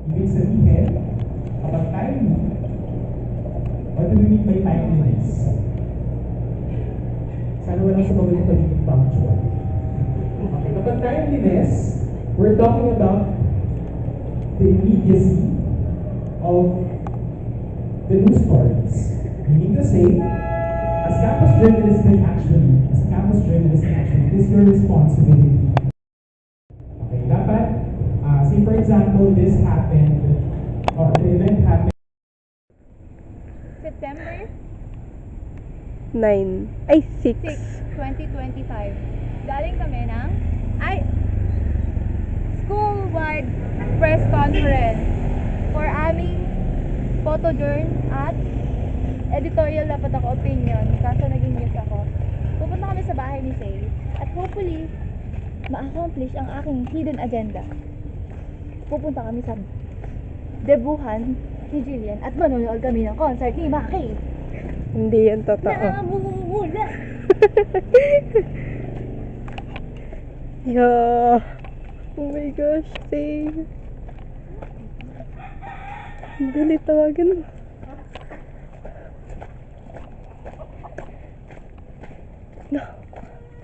Ibig sabihin, kapag timely, what do we mean by timeliness? Sana walang sumagot yung pagiging punctual. Okay, kapag timeliness, we're talking about the immediacy of the news stories. Meaning to say, as a campus journalist, it is your responsibility. Okay, dapat, say for example, this happened, or the event happened September 9. Ay, 6. 2025. Galing kami ng school-wide press conference for aming photojourn at editorial dapat ako opinion, kaso naging news ako. Pupunta kami sa bahay ni Say at hopefully ma-accomplish ang aking hidden agenda. Pupunta kami sa debuhan ni Jillian at manonood kami ng concert ni Maki. Hindi yan totoo. Namumula! Yeah. Oh my gosh, save. Dali, tawagan mo. No.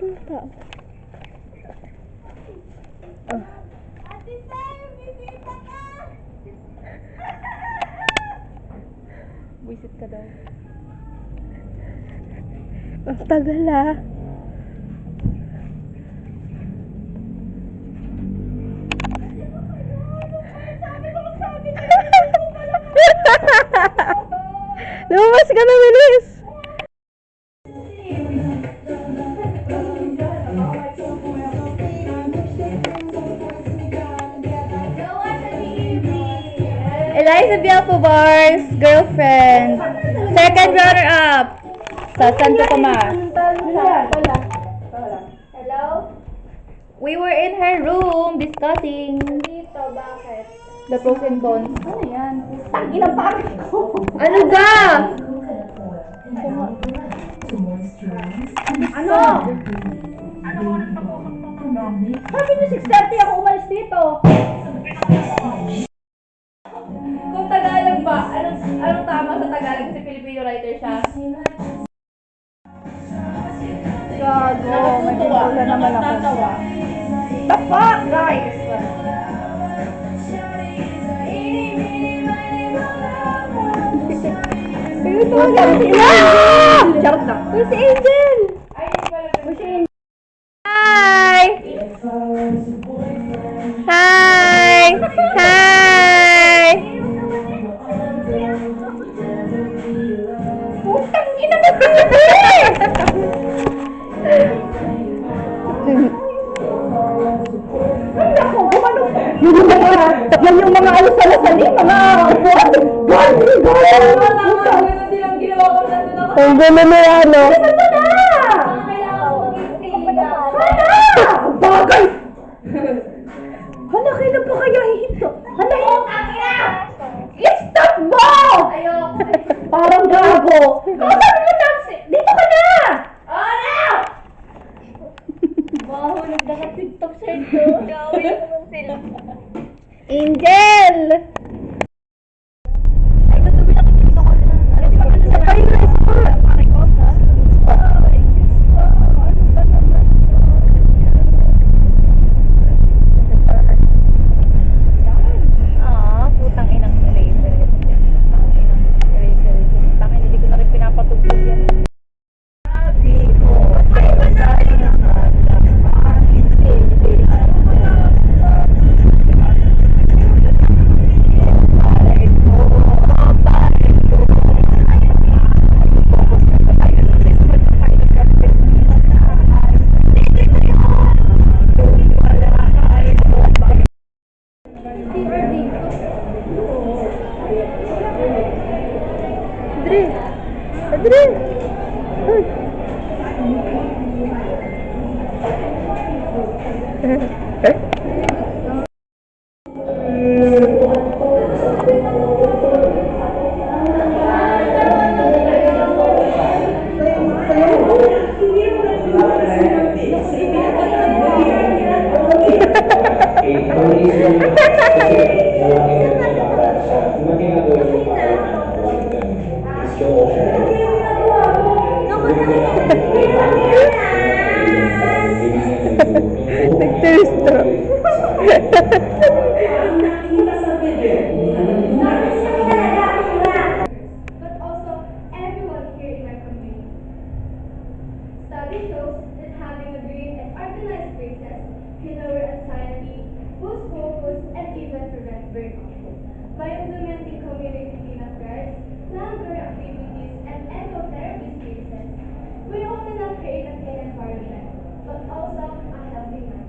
Ano tao? Ate Say, bisita ka! Buisit ka daw. Ang tagal ah. Lumabas ka na, bilis! Eliza Bialpobar's girlfriend. Second runner-up sa Santo Tomas. Hello? We were in her room discussing dito, bakit? The pros and cons. Ano yan? Ilang pangit ko. Ano ba? Ano? Sabi niyo 6:30 ako umalis dito. Kung Tagalog ba? Anong tama sa Tagalog? Kasi Filipino writer siya. Gago, may titula naman ako. The fuck, guys? Pero tawagan si Angel! Charot na. Where's si Angel? Where's si Angel? Hi! Hi! Hi! Putang ina na baby! Ay, naku, gumano. Yan yung mga alusalasalin, mga upuan. Ang gano'n na yan, no? Bagay! Hala, kailan pa kaya hihito? Hala, stop mo! Parang gago. Kausapin mo taxi! Dito ka na! Ano? Mahulog na ka TikTok shirt ko. Gawin naman sila. Angel! Ay, tatabi na kita ko na. Sa kayo na isa. Putang inang eraser. Bakit hindi ko na rin pinapatugtog yan? very helpful. By implementing community cleanup drives, plant-growing activities, and ecotherapy spaces, we often not create a clean environment, but also a healthy one.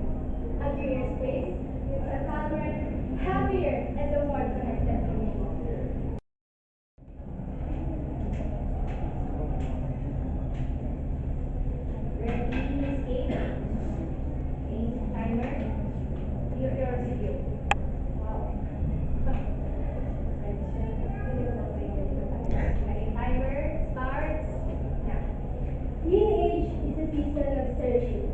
A greener space means a calmer, happier, and a more connected community. Ready, escape. Okay, timer. Your video. Wow. Okay, timer starts now. Teenage is a season of searching.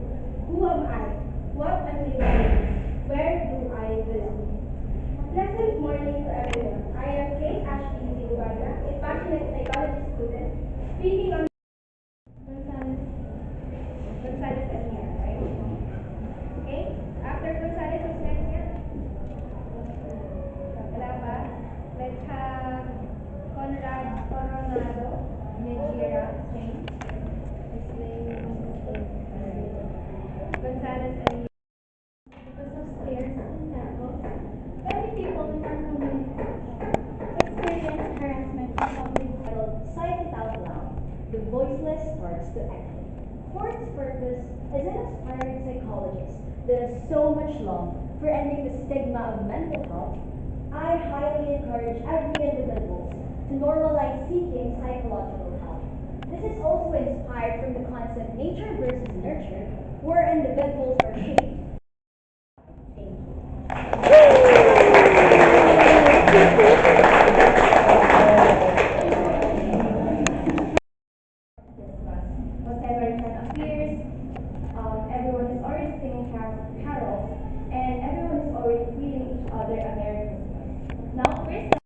Who am I? What am I doing? Where do I belong? Pleasant morning to everyone. I am Kate Ashley Zigubaga, a passionate psychology student, speaking on Gonzales and here, right? Okay? After Gonzales, who's next here? Wala pa? Let's have Conrad Coronado, Nejira, same. Gonzales and here. Because of stairs and temples, many people in our community experience harassment in public. Cite it out loud. The voiceless starts to echo. For its purpose as an aspiring psychologist that has so much love for ending the stigma of mental health, I highly encourage every individual to normalize seeking psychological help. This is also inspired from the concept nature versus nurture, where individuals are shaped. Thank you. Whatever time appears, everyone is already singing carols, and everyone is already feeling each other a Merry Christmas. Now, first,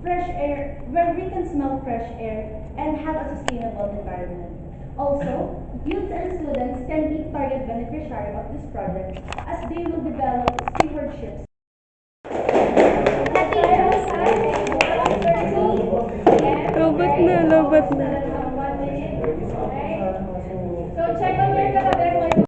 Fresh air, where we can smell fresh air and have a sustainable environment. Also, youth and students can be target beneficiary of this project as they will develop stewardships. Lobat na.